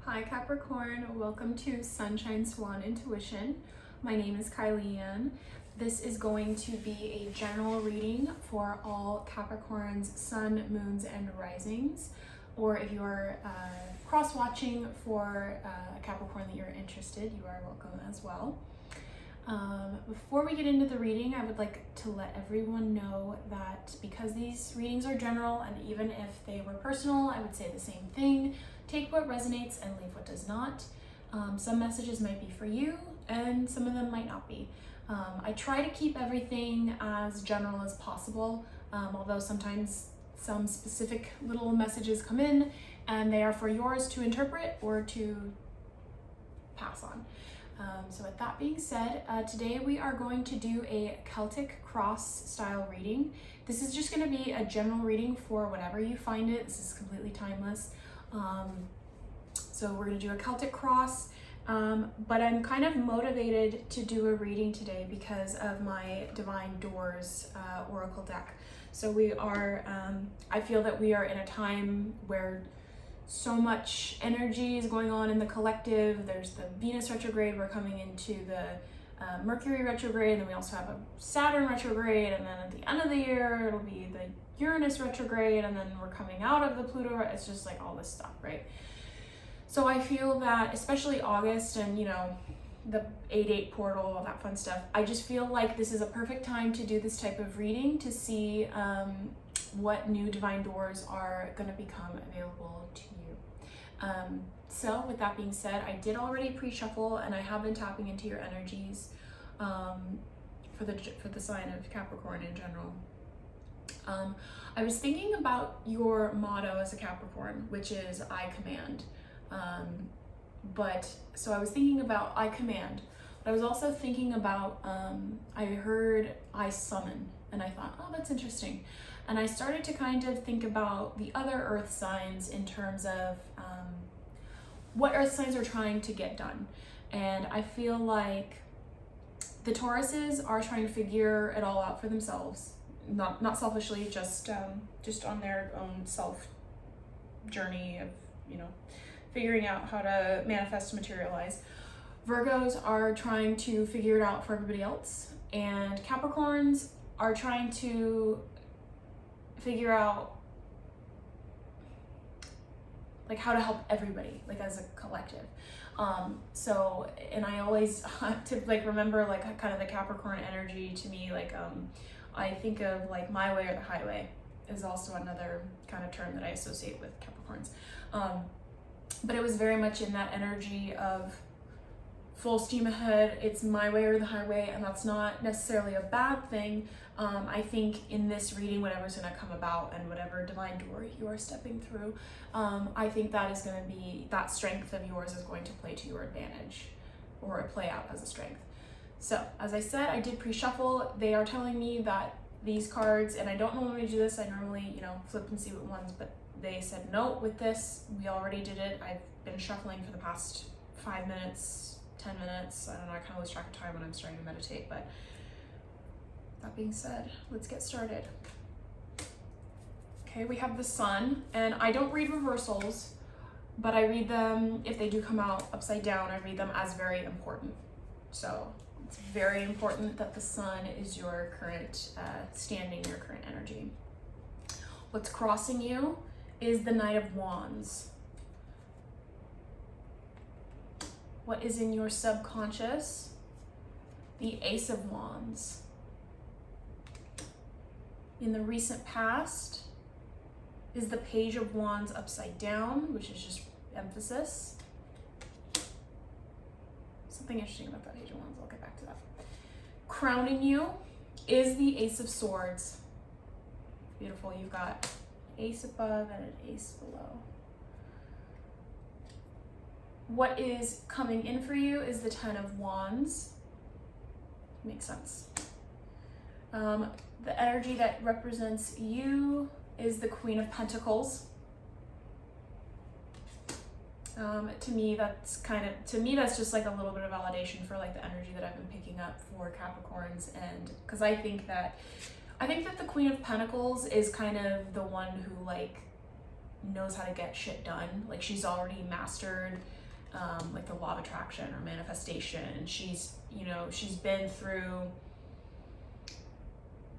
Hi Capricorn, welcome to SunshineSwan Intuition. My name is Kylie Ann. This is going to be a general reading for all Capricorns, sun, moons, and risings. Or if you're cross-watching for a Capricorn that you're interested, you are welcome as well. Before we get into the reading, I would like to let everyone know that because these readings are general, and even if they were personal, I would say the same thing. Take what resonates and leave what does not. Some messages might be for you, and some of them might not be. I try to keep everything as general as possible, although sometimes some specific little messages come in, and they are for yours to interpret or to pass on. So with that being said, today we are going to do a Celtic cross style reading. This is just going to be a general reading for whenever you find it. This is completely timeless. So we're going to do a Celtic cross, but I'm kind of motivated to do a reading today because of my Divine Doors Oracle deck. So we are, I feel that we are in a time where so much energy is going on in the collective. There's the Venus retrograde, we're coming into the Mercury retrograde, and then we also have a Saturn retrograde, and then at the end of the year it'll be the Uranus retrograde, and then we're coming out of the Pluto. It's just like all this stuff, right? So I feel that especially August and the 8/8 portal, all that fun stuff, I just feel like this is a perfect time to do this type of reading to see what new divine doors are going to become available to you. So with that being said, I did already pre-shuffle, and I have been tapping into your energies for the sign of Capricorn in general. I was thinking about your motto as a Capricorn, which is I command. So I was thinking about I command, but I was also thinking about, I heard I summon, and I thought, oh, that's interesting. And I started to kind of think about the other earth signs in terms of what earth signs are trying to get done. And I feel like the Tauruses are trying to figure it all out for themselves, not selfishly, just on their own self journey of, figuring out how to manifest and materialize. Virgos are trying to figure it out for everybody else, and Capricorns are trying to figure out like how to help everybody, like as a collective. And I always have to remember kind of the Capricorn energy to me, I think of my way or the highway is also another kind of term that I associate with Capricorns. But it was very much in that energy of full steam ahead. It's my way or the highway, and that's not necessarily a bad thing. I think in this reading, whatever's going to come about and whatever divine door you are stepping through, I think that is going to be, that strength of yours is going to play to your advantage, or play out as a strength. So as I said, I did pre-shuffle. They are telling me that these cards, and I don't normally do this, I normally flip and see what ones, but they said no, with this we already did it. I've been shuffling for the past 5 minutes, 10 minutes, I don't know, I kind of lose track of time when I'm starting to meditate. But that being said, let's get started. Okay, we have the Sun, and I don't read reversals, but I read them, if they do come out upside down, I read them as very important. So it's very important that the Sun is your current standing, your current energy. What's crossing you is the Knight of Wands. What is in your subconscious? The Ace of Wands. In the recent past is the Page of Wands upside down, which is just emphasis. Something interesting about that Page of Wands, I'll get back to that. Crowning you is the Ace of Swords. Beautiful, you've got Ace above and an Ace below. What is coming in for you is the Ten of Wands. Makes sense. The energy that represents you is the Queen of Pentacles. To me, that's just like a little bit of validation for the energy that I've been picking up for Capricorns, and because I think that the Queen of Pentacles is kind of the one who knows how to get shit done. Like she's already mastered like the law of attraction or manifestation. She's, you know, she's been through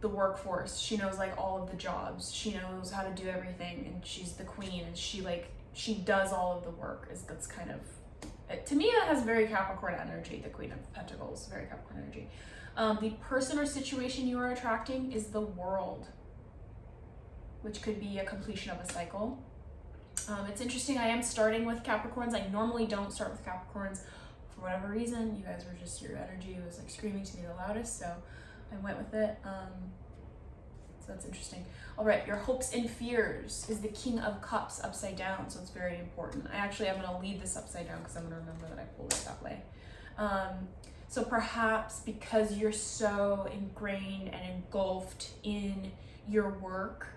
the workforce. She knows like all of the jobs. She knows how to do everything, and she's the queen, and she does all of the work. That's kind of, to me, that has very Capricorn energy. The Queen of Pentacles, very Capricorn energy. The person or situation you are attracting is the World, which could be a completion of a cycle. It's interesting, I am starting with Capricorns. I normally don't start with Capricorns for whatever reason. You guys were just, your energy was like screaming to me the loudest, so I went with it. So that's interesting. All right, your hopes and fears is the King of Cups upside down, so it's very important. I'm gonna leave this upside down because I'm gonna remember that I pulled it that way. So perhaps because you're so ingrained and engulfed in your work,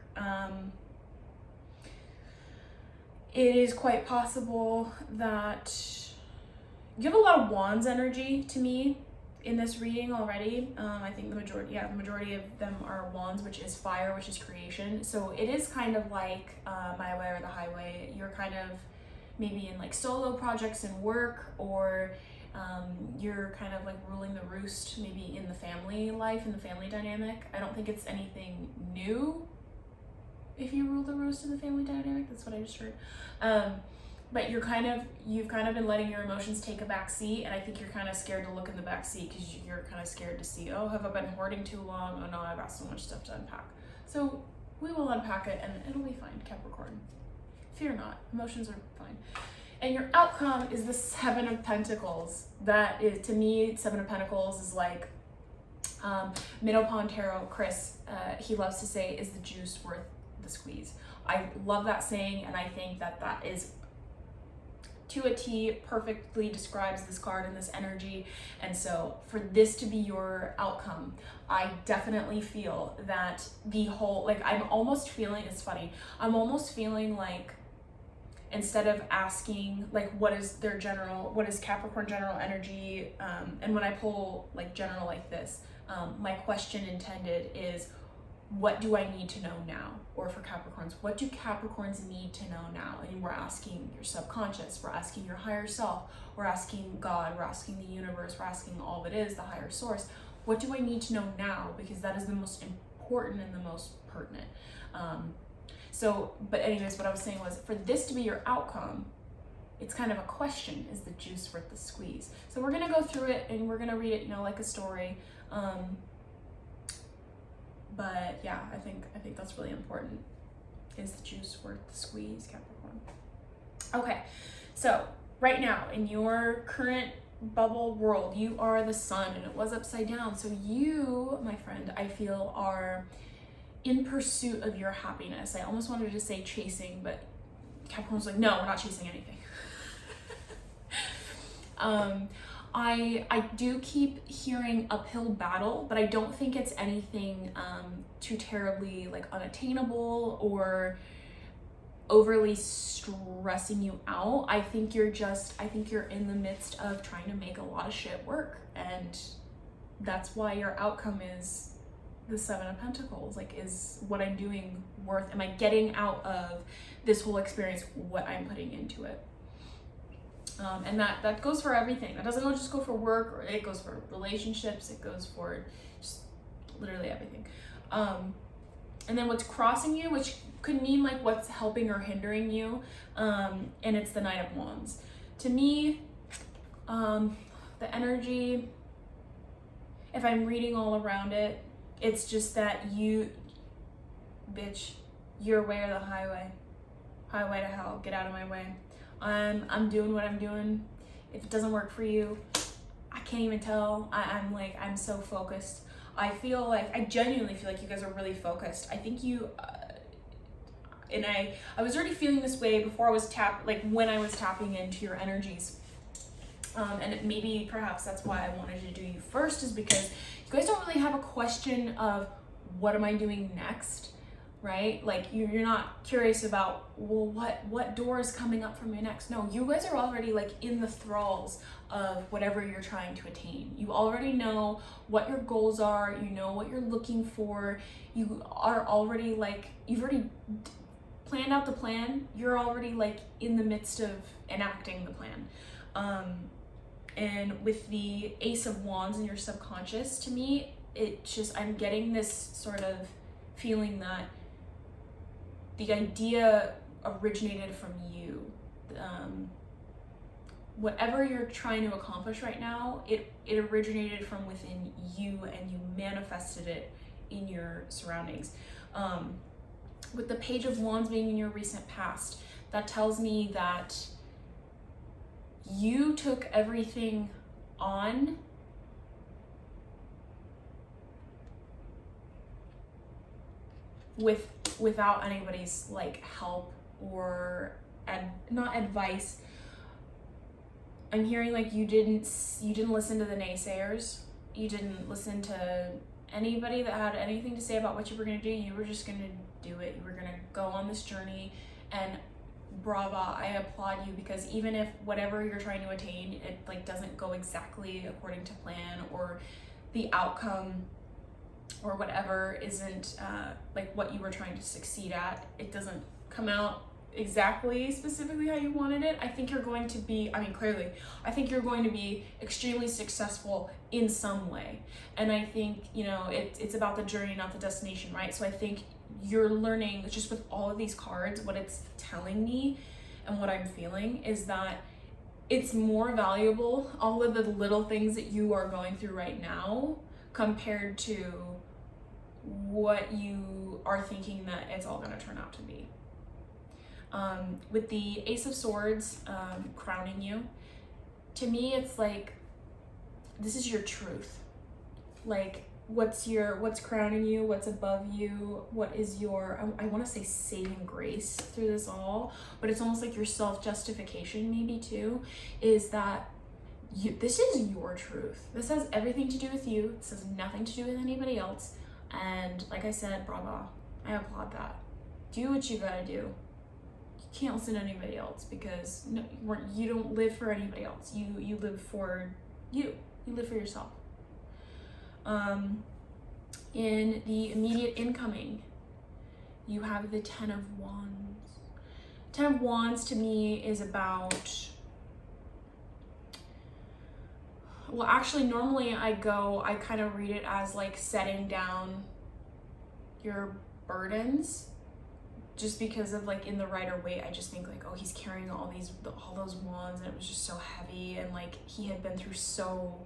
it is quite possible that you have a lot of Wands energy to me in this reading already. I think the majority of them are Wands, which is fire, which is creation. So it is kind of like my way or the highway. You're kind of maybe in like solo projects and work, or you're kind of like ruling the roost maybe in the family life, in the family dynamic. I don't think it's anything new if you rule the roost in the family dynamic. That's what I just heard. But you've kind of been letting your emotions take a back seat, and I think you're kind of scared to look in the back seat because you're kind of scared to see, oh, have I been hoarding too long? Oh no, I've got so much stuff to unpack. So we will unpack it and it'll be fine, Capricorn. Fear not, emotions are fine. And your outcome is the Seven of Pentacles. That is, to me, Seven of Pentacles is like Minnow Pond Tarot, Chris, he loves to say, is the juice worth the squeeze? I love that saying, and I think that is to a T perfectly describes this card and this energy. And so for this to be your outcome, I definitely feel that the whole, like, I'm almost feeling, it's funny, I'm almost feeling like instead of asking like what is Capricorn general energy, and when I pull like general like this, my question intended is, what do I need to know now? Or for Capricorns, what do Capricorns need to know now? And we're asking your subconscious, we're asking your higher self, we're asking God, we're asking the universe, we're asking all that is, the higher source. What do I need to know now? Because that is the most important and the most pertinent. But anyways, what I was saying was, for this to be your outcome, it's kind of a question, is the juice worth the squeeze? So we're gonna go through it and we're gonna read it, like a story. But yeah, I think that's really important. Is the juice worth the squeeze, Capricorn? Okay, so right now in your current bubble world, you are the sun and it was upside down. So you, my friend, I feel are in pursuit of your happiness. I almost wanted to say chasing, but Capricorn's like, no, we're not chasing anything. I do keep hearing uphill battle, but I don't think it's anything too terribly like unattainable or overly stressing you out. I think you're in the midst of trying to make a lot of shit work, and that's why your outcome is the Seven of Pentacles. Like, is what I'm doing worth, am I getting out of this whole experience what I'm putting into it? And that goes for everything. That doesn't just go for work, or it goes for relationships, it goes for just literally everything. And then what's crossing you, which could mean like what's helping or hindering you, and it's the Knight of Wands. To me, the energy, if I'm reading all around it, it's just that you, bitch, your way or the highway to hell, get out of my way. I'm doing what I'm doing. If it doesn't work for you, I can't even tell. I'm so focused. I genuinely feel like you guys are really focused. I think you, and I was already feeling this way before I was when I was tapping into your energies. And maybe perhaps that's why I wanted to do you first, is because you guys don't really have a question of what am I doing next, right? Like you're not curious about, well, what door is coming up for me next? No, you guys are already like in the thralls of whatever you're trying to attain. You already know what your goals are, you know what you're looking for, you are already you've already planned out the plan, you're already like in the midst of enacting the plan. And with the Ace of Wands in your subconscious, to me, I'm getting this sort of feeling that the idea originated from you. Whatever you're trying to accomplish right now, it originated from within you, and you manifested it in your surroundings. With the Page of Wands being in your recent past, that tells me that you took everything on without anybody's like help or not advice. I'm hearing like you didn't listen to the naysayers. You didn't listen to anybody that had anything to say about what you were going to do. You were just going to do it. You were going to go on this journey, and brava, I applaud you, because even if whatever you're trying to attain, it like doesn't go exactly according to plan, or the outcome or whatever isn't like what you were trying to succeed at, it doesn't come out exactly specifically how you wanted it, I think you're going to be, clearly, I think you're going to be extremely successful in some way. And I think, it's about the journey, not the destination, right? So I think you're learning just with all of these cards, what it's telling me and what I'm feeling is that it's more valuable, all of the little things that you are going through right now, compared to what you are thinking that it's all going to turn out to be. With the Ace of Swords crowning you, to me it's like, this is your truth. Like, what's crowning you, what's above you, what is your, I want to say saving grace through this all, but it's almost like your self-justification maybe too, is that this is your truth. This has everything to do with you. This has nothing to do with anybody else. And like I said, bravo, I applaud that. Do what you gotta do. You can't listen to anybody else, because you don't live for anybody else. You live for you. You live for yourself. In the immediate incoming, you have the Ten of Wands. Ten of Wands to me is about, well, actually, normally I kind of read it as like setting down your burdens, just because of like in the Rider-Waite, I just think like, oh, he's carrying all those wands, and it was just so heavy, and like he had been through so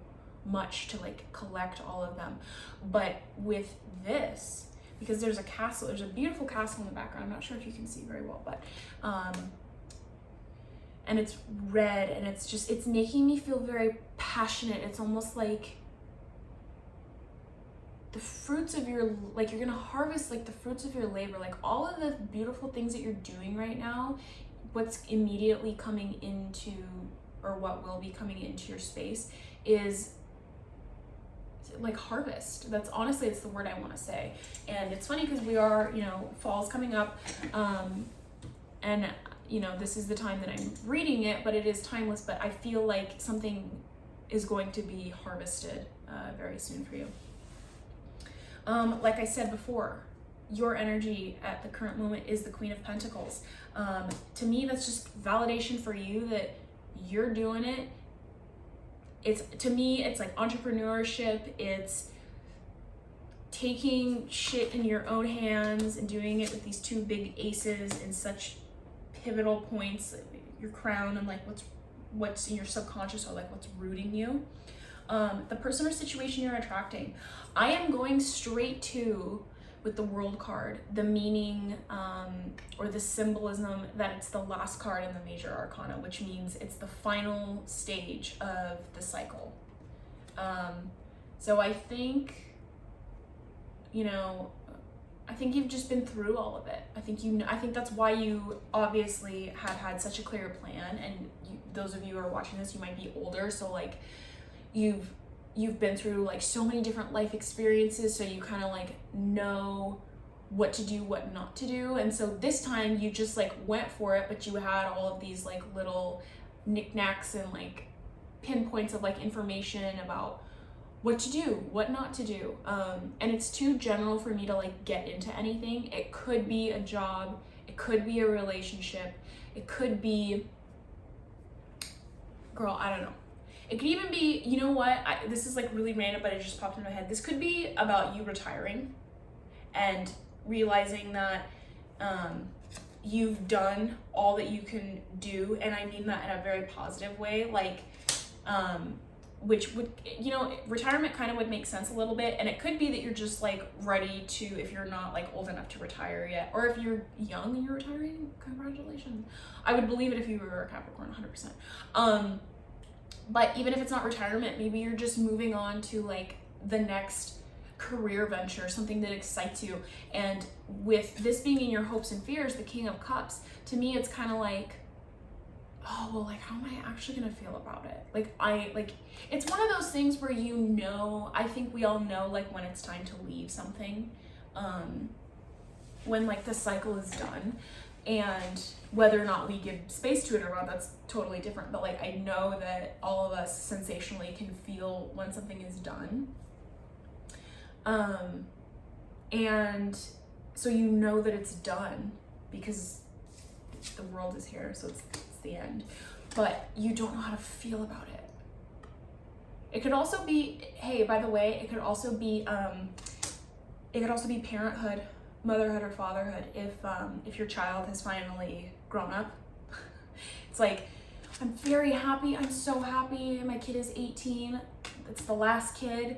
much to like collect all of them. But with this, because there's a beautiful castle in the background, I'm not sure if you can see very well, but and it's red, and it's making me feel very passionate. It's almost like the fruits of your, like you're gonna harvest like the fruits of your labor, like all of the beautiful things that you're doing right now, what's immediately coming into, or what will be coming into your space is like harvest. That's honestly, it's the word I want to say. And it's funny because we are, fall's coming up, and this is the time that I'm reading it, but it is timeless. But I feel like something is going to be harvested very soon for you. Like I said before, your energy at the current moment is the Queen of Pentacles. To me, that's just validation for you that you're doing it. To me, it's like entrepreneurship. It's taking shit in your own hands and doing it with these two big aces in such pivotal points, your crown, and like what's in your subconscious, or like what's rooting you. The person or situation you're attracting. I am going straight to, with the World card, the meaning or the symbolism that it's the last card in the major arcana, which means it's the final stage of the cycle. So I think, I think you've just been through all of it. I think that's why you obviously have had such a clear plan, and those of you who are watching this, you might be older, so like you've been through like so many different life experiences, so you kind of like know what to do, what not to do. And so this time you just like went for it, but you had all of these like little knickknacks and like pinpoints of like information about what to do, what not to do. And it's too general for me to like get into anything. It could be a job, It could be a relationship. It could be, girl, I don't know. It could even be, you know what? This is like really random, but it just popped in my head. This could be about you retiring and realizing that you've done all that you can do. And I mean that in a very positive way. Like, which would, you know, retirement kind of would make sense a little bit. And it could be that you're just like ready to, if you're not like old enough to retire yet, or if you're young and you're retiring, congratulations. I would believe it if you were a Capricorn, 100%. But even if it's not retirement, maybe you're just moving on to like the next career venture, something that excites you. And with this being in your hopes and fears, the King of Cups, to me, it's kind of like, oh, well, like, how am I actually gonna feel about it? Like, it's one of those things where, you know, I think we all know, like, when it's time to leave something, when, like, the cycle is done, and whether or not we give space to it or not, that's totally different. But, like, I know that all of us sensationally can feel when something is done. And so you know that it's done because the world is here, so it's the end, but you don't know how to feel about it. It could also be, hey, by the way, it could also be parenthood, motherhood, or fatherhood. If your child has finally grown up, it's like, I'm very happy, I'm so happy, my kid is 18, it's the last kid,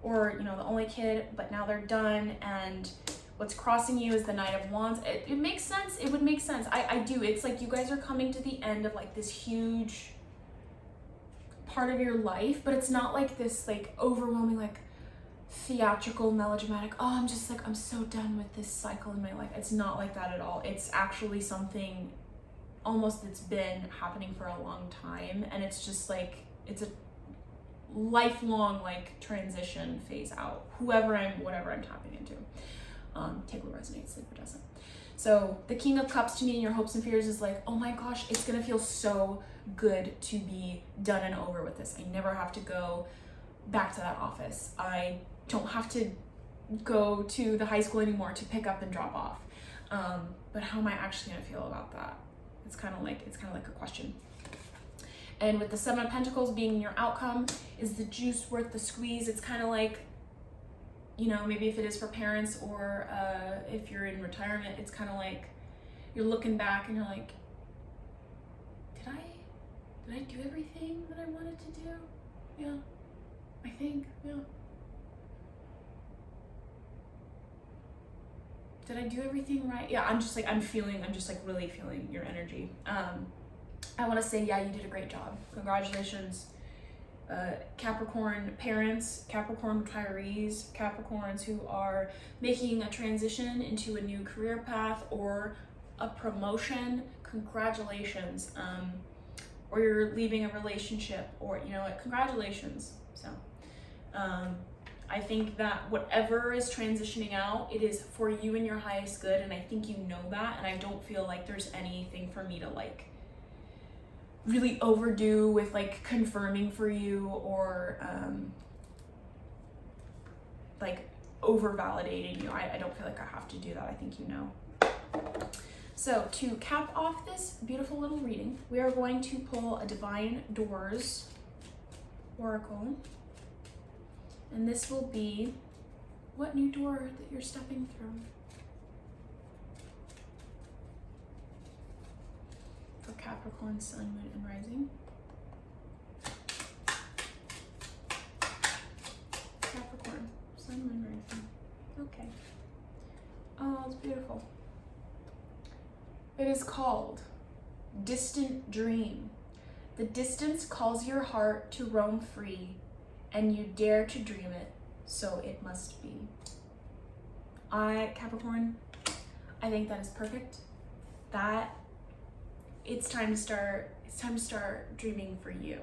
or, you know, the only kid, but now they're done, and what's crossing you is the Knight of Wands. It makes sense. It would make sense. I do. It's like you guys are coming to the end of like this huge part of your life, but it's not like this like overwhelming, like theatrical, melodramatic, oh, I'm just like, I'm so done with this cycle in my life. It's not like that at all. It's actually something almost that's been happening for a long time, and it's just like, it's a lifelong like transition phase out. Whatever I'm tapping into. Take what resonates, leave what doesn't. So the King of Cups to me in your hopes and fears is like, oh my gosh, it's gonna feel so good to be done and over with this. I never have to go back to that office. I don't have to go to the high school anymore to pick up and drop off. But how am I actually gonna feel about that? It's kind of like a question. And with the Seven of Pentacles being your outcome, is the juice worth the squeeze? It's kind of like, you know, maybe if it is for parents, or if you're in retirement, it's kind of like you're looking back and you're like, did I do everything that I wanted to do? Yeah, I think, yeah. Did I do everything right? Yeah, I'm just really feeling your energy. I want to say, yeah, you did a great job. Congratulations. Capricorn parents, Capricorn retirees, Capricorns who are making a transition into a new career path or a promotion, congratulations. Or you're leaving a relationship, or, you know what, congratulations. So I think that whatever is transitioning out, it is for you and your highest good, and I think you know that, and I don't feel like there's anything for me to like really overdo with like confirming for you, or like over validating you. I don't feel like I have to do that. I think you know. So to cap off this beautiful little reading, we are going to pull a Divine Doors Oracle, and this will be what new door that you're stepping through. For Capricorn, Sun, Moon, and Rising. Capricorn, Sun, Moon, Rising. Okay. Oh, it's beautiful. It is called Distant Dream. The distance calls your heart to roam free, and you dare to dream it, so it must be. Capricorn, I think that is perfect. That it's time to start dreaming for you.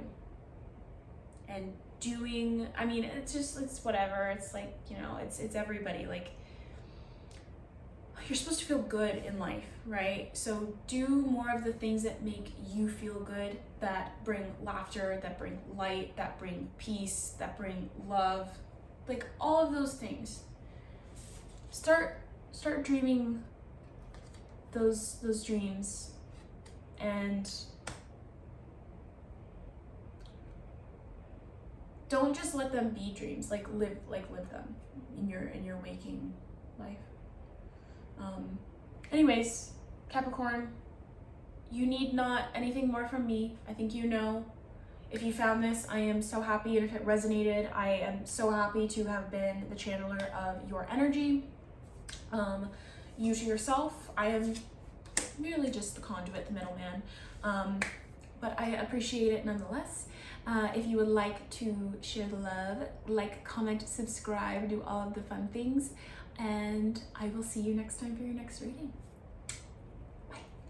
And doing, I mean, it's whatever. It's like, you know, it's everybody. Like, you're supposed to feel good in life, right? So do more of the things that make you feel good, that bring laughter, that bring light, that bring peace, that bring love, like all of those things. Start dreaming those dreams, and don't just let them be dreams. Like live them in your waking life. Anyways, Capricorn, you need not anything more from me. I think you know. If you found this, I am so happy, and if it resonated, I am so happy to have been the channeler of your energy. You to yourself, I am merely just the conduit, the middleman, but I appreciate it nonetheless. If you would like to share the love, like, comment, subscribe, do all of the fun things, and I will see you next time for your next reading.